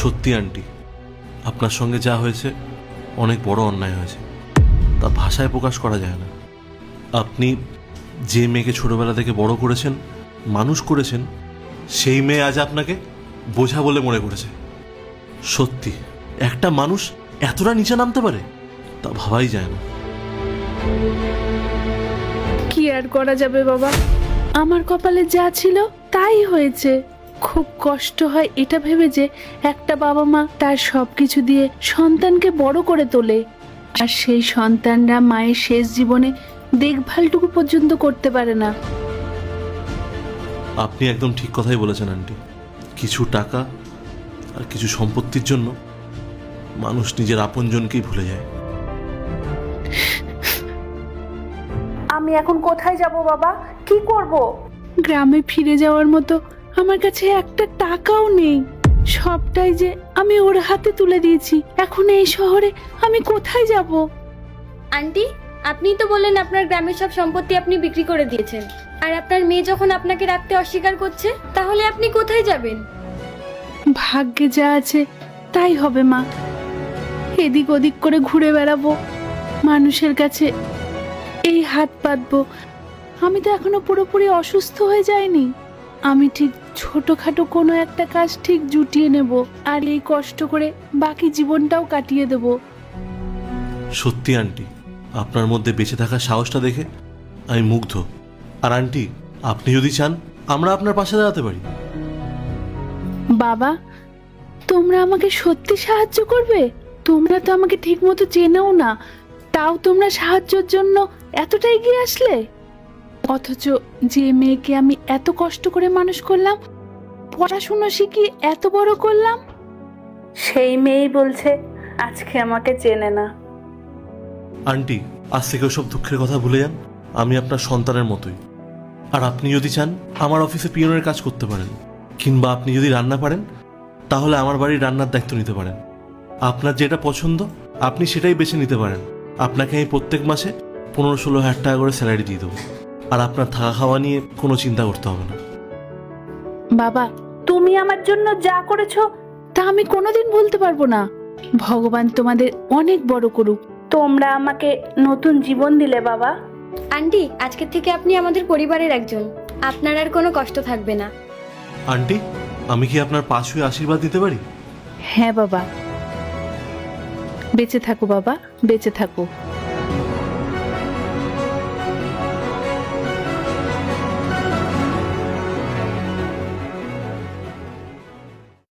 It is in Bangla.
সত্যি আন্টি, আপনার সঙ্গে যা হয়েছে অনেক বড় অন্যায় হয়েছে, তা ভাষায় প্রকাশ করা যায় না। আপনি যে মেয়েকে ছোটবেলা থেকে বড় করেছেন, মানুষ করেছেন, সেই মেয়ে আজ আপনাকে বোঝা বলে মনে করেছে। সত্যি একটা মানুষ এতটা নিচে নামতে পারে, তা ভাবাই যায় না। কি আর করা যাবে বাবা, আমার কপালে যা ছিল তাই হয়েছে। খুব কষ্ট হয় এটা ভেবে যে একটা বাবা মা তার সবকিছু দিয়ে সন্তানকে বড় করে তোলে, আর সেই সন্তানরা মায়ের শেষ জীবনে দেখভালটুকু পর্যন্ত করতে পারে না। আপনি একদম ঠিক কথাই বলেছেন আন্টি। কিছু টাকা আর কিছু সম্পত্তির জন্য মানুষ নিজের আপনজনকেই ভুলে যায়। আমি এখন কোথায় যাব বাবা, কি করব? গ্রামে ফিরে যাওয়ার মতো আমার কাছে একটা টাকাও নেই। সবটাই যে আমি ওর হাতে তুলে দিয়েছি। এখন এই শহরে আমি কোথায় যাব? আন্টি, আপনিই তো বললেন আপনার গ্রামের সব সম্পত্তি আপনি বিক্রি করে দিয়েছেন, আর আপনার মেয়ে যখন আপনাকে রাখতে অস্বীকার করছে, তাহলে আপনি কোথায় যাবেন? ভাগ্যে যা আছে তাই হবে মা। এদিক ওদিক করে ঘুরে বেড়াবো, মানুষের কাছে এই হাত পাতবো। আমি তো এখনো পুরোপুরি অসুস্থ হয়ে যাইনি। আমি ঠিক ছোটখাটো কোনো একটা কাজ ঠিক জুটিয়ে নেব, আর এই কষ্ট করে বাকি জীবনটাও কাটিয়ে দেব। সত্যি আন্টি, আপনার মধ্যে বেঁচে থাকার সাহসটা দেখে আমি মুগ্ধ। আর আন্টি, আপনি যদি চান আমরা আপনার পাশে দাঁড়াতে পারি। বাবা, তোমরা আমাকে সত্যি সাহায্য করবে? তোমরা তো আমাকে ঠিক মতো চেনেও না, তাও তোমরা সাহায্যের জন্য এতটা এগিয়ে আসলে। অথচ যে মেয়েকে আমি এত কষ্ট করে মানুষ করলাম, পড়াশুনো শিখিয়ে এত বড় করলাম, সেই মেয়েই বলছে আজকে আমাকে চেনে না। আন্টি, আজ থেকে ওসব দুঃখের কথা ভুলে যান। আমি আপনার সন্তানের মতোই। আর আপনি যদি চান আমার অফিসে পিয়নের কাজ করতে পারেন, কিংবা আপনি যদি রান্না পারেন তাহলে আমার বাড়ির রান্নার দায়িত্ব নিতে পারেন। আপনার যেটা পছন্দ আপনি সেটাই বেছে নিতে পারেন। আপনাকে আমি প্রত্যেক মাসে 15-16 হাজার টাকা করে স্যালারি দিয়ে দেবো, আর আপনার থাকা খাওয়া নিয়ে কোনো চিন্তা করতে হবে না। বাবা, তুমি আমার জন্য যা করেছো তা আমি কোনোদিন ভুলতে পারবো না। ভগবান তোমাদের অনেক বড় করুক। তোমরা আমাকে নতুন জীবন দিলে বাবা। আন্টি, আজকের থেকে আপনি আমাদের পরিবারের একজন, আপনার আর কোনো কষ্ট থাকবে না। আন্টি, আমি কি আপনার পাশ হয়ে আশীর্বাদ দিতে পারি? হ্যাঁ বাবা, বেঁচে থাকো বাবা, বেঁচে থাকো।